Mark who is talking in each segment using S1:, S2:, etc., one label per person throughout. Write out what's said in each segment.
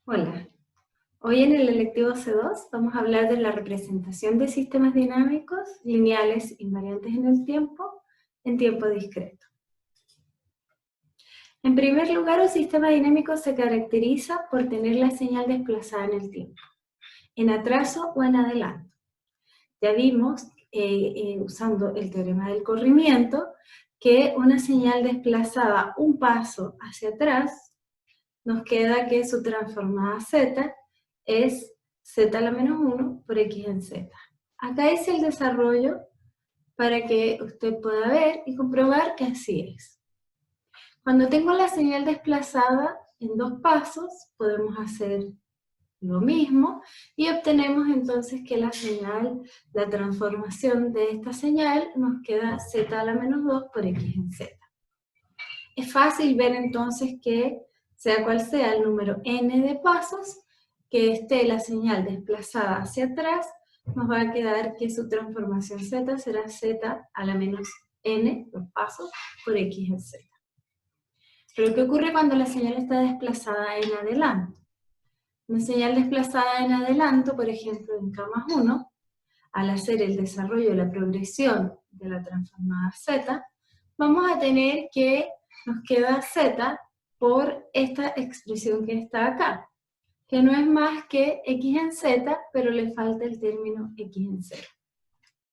S1: Hola, hoy en el electivo C2 vamos a hablar de la representación de sistemas dinámicos, lineales, invariantes en tiempo discreto. En primer lugar, un sistema dinámico se caracteriza por tener la señal desplazada en el tiempo, en atraso o en adelanto. Ya vimos, usando el teorema del corrimiento, que una señal desplazada un paso hacia atrás nos queda que su transformada z es z a la menos 1 por x en z. Acá hice el desarrollo para que usted pueda ver y comprobar que así es. Cuando tengo la señal desplazada en dos pasos, podemos hacer lo mismo y obtenemos entonces que la transformación de esta señal nos queda z a la menos 2 por x en z. Es fácil ver entonces que, sea cual sea el número n de pasos, que esté la señal desplazada hacia atrás, nos va a quedar que su transformación z será z a la menos n, los pasos, por x en z. Pero ¿qué ocurre cuando la señal está desplazada en adelanto? Una señal desplazada en adelanto, por ejemplo en k más 1, al hacer el desarrollo de la progresión de la transformada z, vamos a tener que nos queda z por esta expresión que está acá, que no es más que x en z, pero le falta el término x en 0.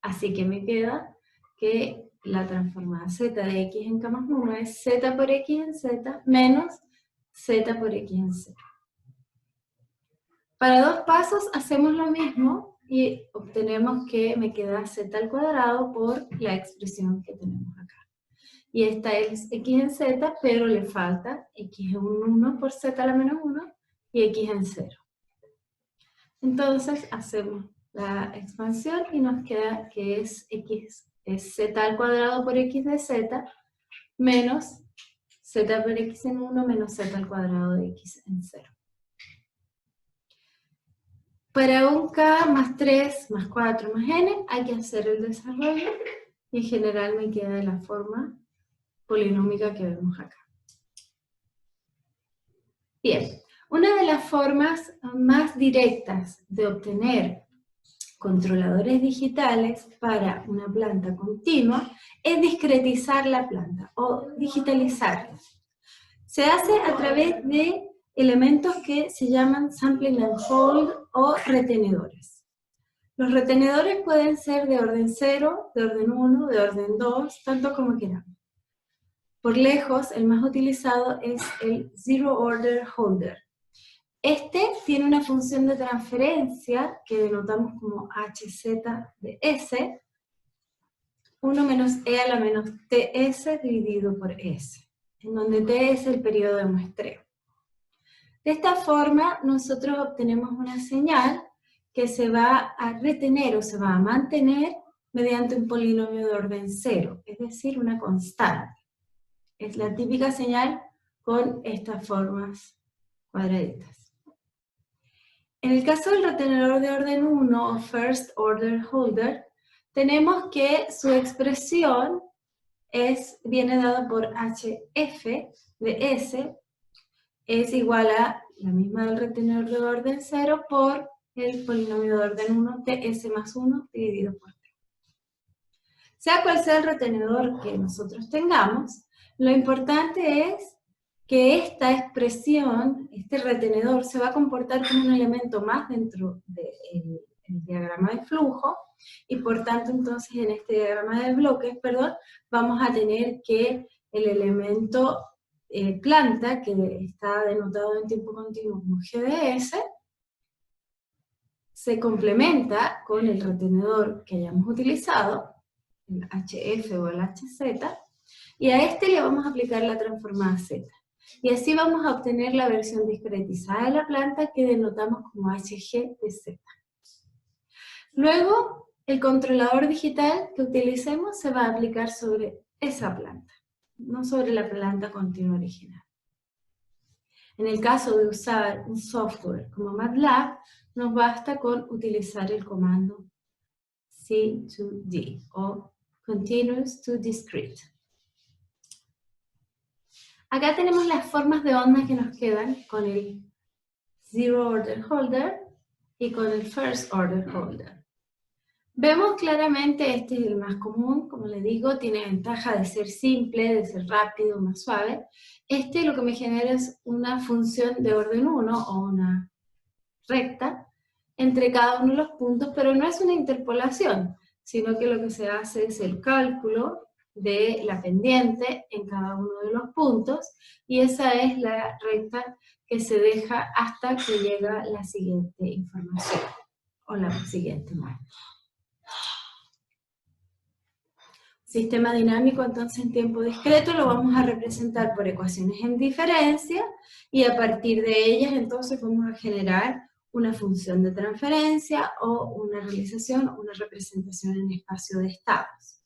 S1: Así que me queda que la transformada z de x en k más 1 es z por x en z menos z por x en 0. Para dos pasos hacemos lo mismo y obtenemos que me queda z al cuadrado por la expresión que tenemos acá. Y esta es x en z, pero le falta x en 1 por z a la menos 1 y x en 0. Entonces hacemos la expansión y nos queda que es z al cuadrado por x de z menos z por x en 1 menos z al cuadrado de x en 0. Para un k más 3 más 4 más n hay que hacer el desarrollo y en general me queda de la forma polinómica que vemos acá. Bien, una de las formas más directas de obtener controladores digitales para una planta continua es discretizar la planta o digitalizarla. Se hace a través de elementos que se llaman sampling and hold o retenedores. Los retenedores pueden ser de orden 0, de orden 1, de orden 2, tanto como queramos. Por lejos, el más utilizado es el Zero Order Holder. Este tiene una función de transferencia que denotamos como Hz de S, 1 menos E a la menos TS dividido por S, en donde T es el periodo de muestreo. De esta forma, nosotros obtenemos una señal que se va a retener o se va a mantener mediante un polinomio de orden 0, es decir, una constante. Es la típica señal con estas formas cuadraditas. En el caso del retenedor de orden 1 o First Order Holder, tenemos que su expresión viene dada por HF de S, es igual a la misma del retenedor de orden 0 por el polinomio de orden 1 de S más 1 dividido por T. Sea cual sea el retenedor que nosotros tengamos, lo importante es que esta expresión, este retenedor, se va a comportar como un elemento más dentro del diagrama de flujo, y por tanto entonces en este diagrama de bloques, vamos a tener que el elemento planta, que está denotado en tiempo continuo como GDS, se complementa con el retenedor que hayamos utilizado, el HF o el HZ, y a este le vamos a aplicar la transformada Z. Y así vamos a obtener la versión discretizada de la planta que denotamos como HG de Z. Luego, el controlador digital que utilicemos se va a aplicar sobre esa planta, no sobre la planta continua original. En el caso de usar un software como MATLAB, nos basta con utilizar el comando C2D o Continuous to Discrete. Acá tenemos las formas de onda que nos quedan con el zero order holder y con el first order holder. Vemos claramente, este es el más común, como les digo, tiene ventaja de ser simple, de ser rápido, más suave. Este lo que me genera es una función de orden 1 o una recta entre cada uno de los puntos, pero no es una interpolación, sino que lo que se hace es el cálculo de la pendiente en cada uno de los puntos, y esa es la recta que se deja hasta que llega la siguiente información, o la siguiente muestra. Sistema dinámico, entonces, en tiempo discreto lo vamos a representar por ecuaciones en diferencia, y a partir de ellas, entonces, vamos a generar una función de transferencia o una realización, una representación en espacio de estados.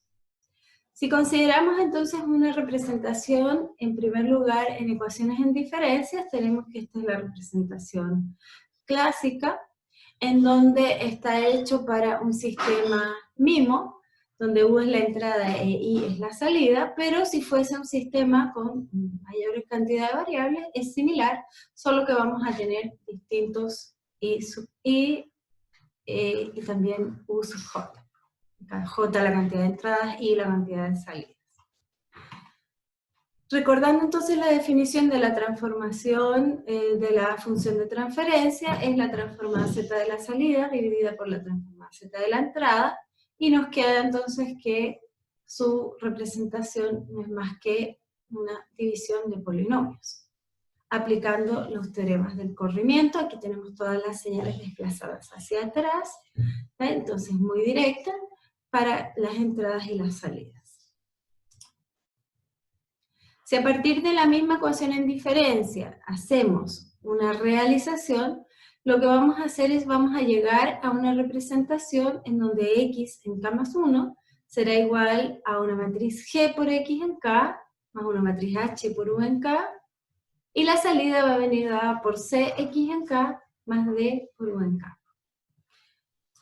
S1: Si consideramos entonces una representación, en primer lugar, en ecuaciones en diferencias, tenemos que esta es la representación clásica, en donde está hecho para un sistema MIMO, donde U es la entrada e I es la salida, pero si fuese un sistema con mayor cantidad de variables, es similar, solo que vamos a tener distintos I sub I y también U sub J. J la cantidad de entradas y la cantidad de salidas. Recordando entonces la definición de la transformación de la función de transferencia, es la transformada z de la salida dividida por la transformada z de la entrada, y nos queda entonces que su representación no es más que una división de polinomios. Aplicando los teoremas del corrimiento, aquí tenemos todas las señales desplazadas hacia atrás, entonces muy directa para las entradas y las salidas. Si a partir de la misma ecuación en diferencia hacemos una realización, lo que vamos a hacer es vamos a llegar a una representación en donde x en k más 1 será igual a una matriz G por x en k, más una matriz H por U en k, y la salida va a venir dada por CX en K más D por U en K.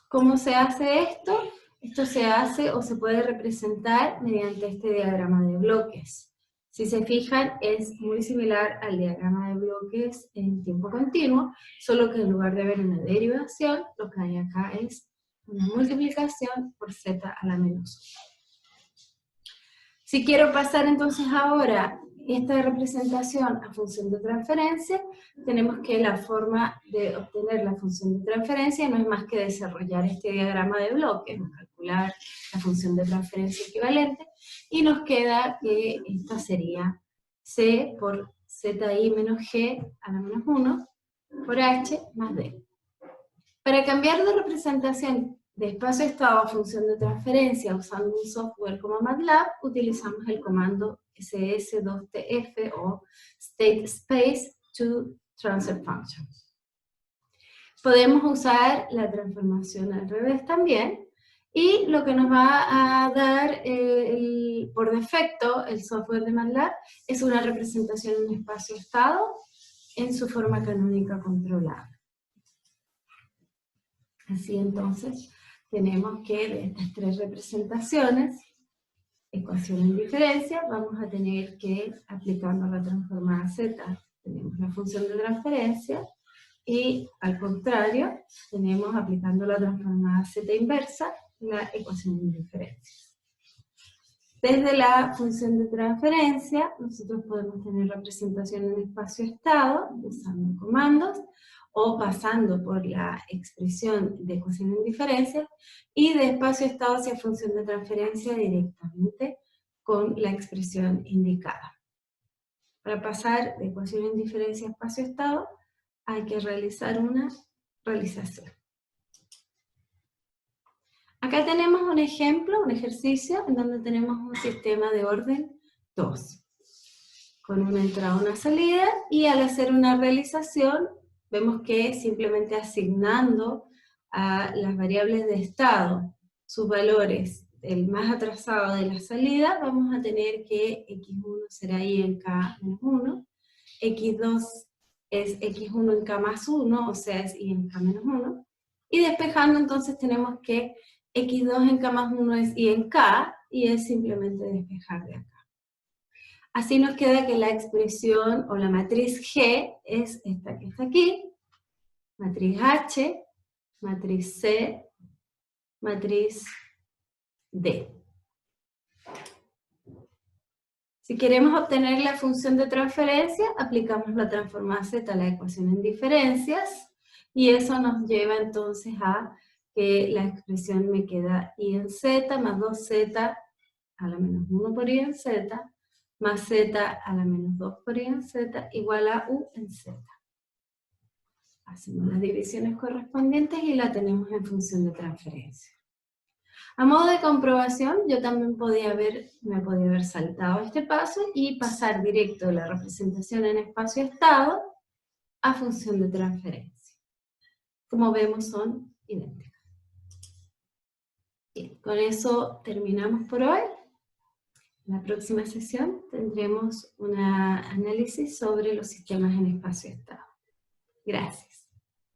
S1: ¿Cómo se hace esto? Esto se hace o se puede representar mediante este diagrama de bloques. Si se fijan, es muy similar al diagrama de bloques en tiempo continuo, solo que en lugar de haber una derivación, lo que hay acá es una multiplicación por z a la menos 1. Si quiero pasar entonces ahora esta representación a función de transferencia, tenemos que la forma de obtener la función de transferencia no es más que desarrollar este diagrama de bloques, calcular la función de transferencia equivalente, y nos queda que esta sería C por ZI menos G a la menos 1 por H más D. Para cambiar de representación de espacio-estado a función de transferencia usando un software como MATLAB, utilizamos el comando ss2tf o State Space to Transfer Function. Podemos usar la transformación al revés también, y lo que nos va a dar por defecto el software de MATLAB es una representación en espacio-estado en su forma canónica controlada. Así entonces, tenemos que de estas tres representaciones, ecuación en diferencia, vamos a tener que, aplicando la transformada z, tenemos la función de transferencia, y al contrario, tenemos, aplicando la transformada z inversa, la ecuación en diferencia. Desde la función de transferencia, nosotros podemos tener representación en espacio-estado, usando comandos, o pasando por la expresión de ecuación en diferencia, y de espacio-estado hacia función de transferencia directamente con la expresión indicada. Para pasar de ecuación en diferencia a espacio-estado, hay que realizar una realización. Acá tenemos un ejemplo, un ejercicio, en donde tenemos un sistema de orden 2, con una entrada, una salida, y al hacer una realización, vemos que simplemente asignando a las variables de estado sus valores, el más atrasado de la salida, vamos a tener que x1 será y en k menos 1, x2 es x1 en k más 1, o sea es y en k menos 1, y despejando entonces tenemos que x2 en k más 1 es y en k, y es simplemente despejar de acá. Así nos queda que la expresión o la matriz G es esta que está aquí, matriz H, matriz C, matriz D. Si queremos obtener la función de transferencia, aplicamos la transformada Z a la ecuación en diferencias, y eso nos lleva entonces a que la expresión me queda I en Z más 2Z a la menos 1 por I en Z, más Z a la menos 2 por I en Z, igual a U en Z. Hacemos las divisiones correspondientes y la tenemos en función de transferencia. A modo de comprobación, yo también me podía haber saltado este paso y pasar directo de la representación en espacio-estado a función de transferencia. Como vemos, son idénticas. Bien, con eso terminamos por hoy. En la próxima sesión tendremos un análisis sobre los sistemas en espacio-estado. Gracias.